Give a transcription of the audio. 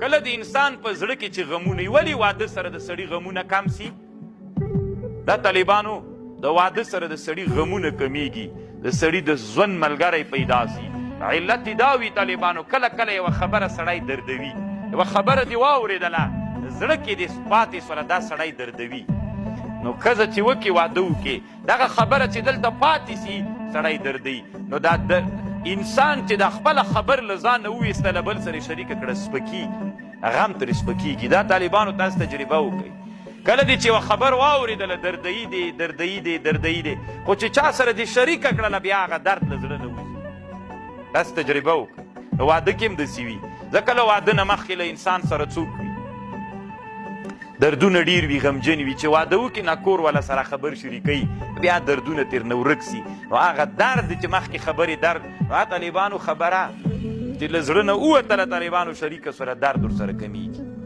کله د انسان په زړه کې چې غمونه وي، ولې واده سره د سړي غمونه کم سي؟ دا طالبانو د واده سره د سړي غمونه کمیږي، د سړي د ژوند ملګری پیدا سي. علت دا وي طالبانو، کله کله یوه خبره سړی دردوي، یوه خبره دې واورېدله زړه کې دې پاتې سوله، دا سړی دردوي. نو ښځه چې وکړي واده وکړي، دغه خبره چې دلته پاتې سي سړی دردوي. نو دا انسان چې د خپله خبر له ځانه وویستله بل سره شریکه کړه سپکېږي، هغه هم ترې سپکېږي. دا طالبانو تاسو تجربه وکړئ، کله دې چې یوه خبر واورېدله دردوي دی دردوي دی دردوي دی، خو چې چا سره دې شریکه کړله بیا هغه درد له زړه نه وځي. تاسو تجربه وکړئ. نو واده کې هم داسې وي، ځکه له واده نه مخکې له انسان سره څوک وي دردونه ډېر وي، غمجن وي. چې واده وکړي نه کور والا سره خبر شریکوي، بیا دردونه ترې نه ورک سي. نو هغه درد چې مخکې خبرې درد، نو طالبانو خبره چې له زړه نه ووتله طالبانو شریکه سره درد ورسره کمیږي.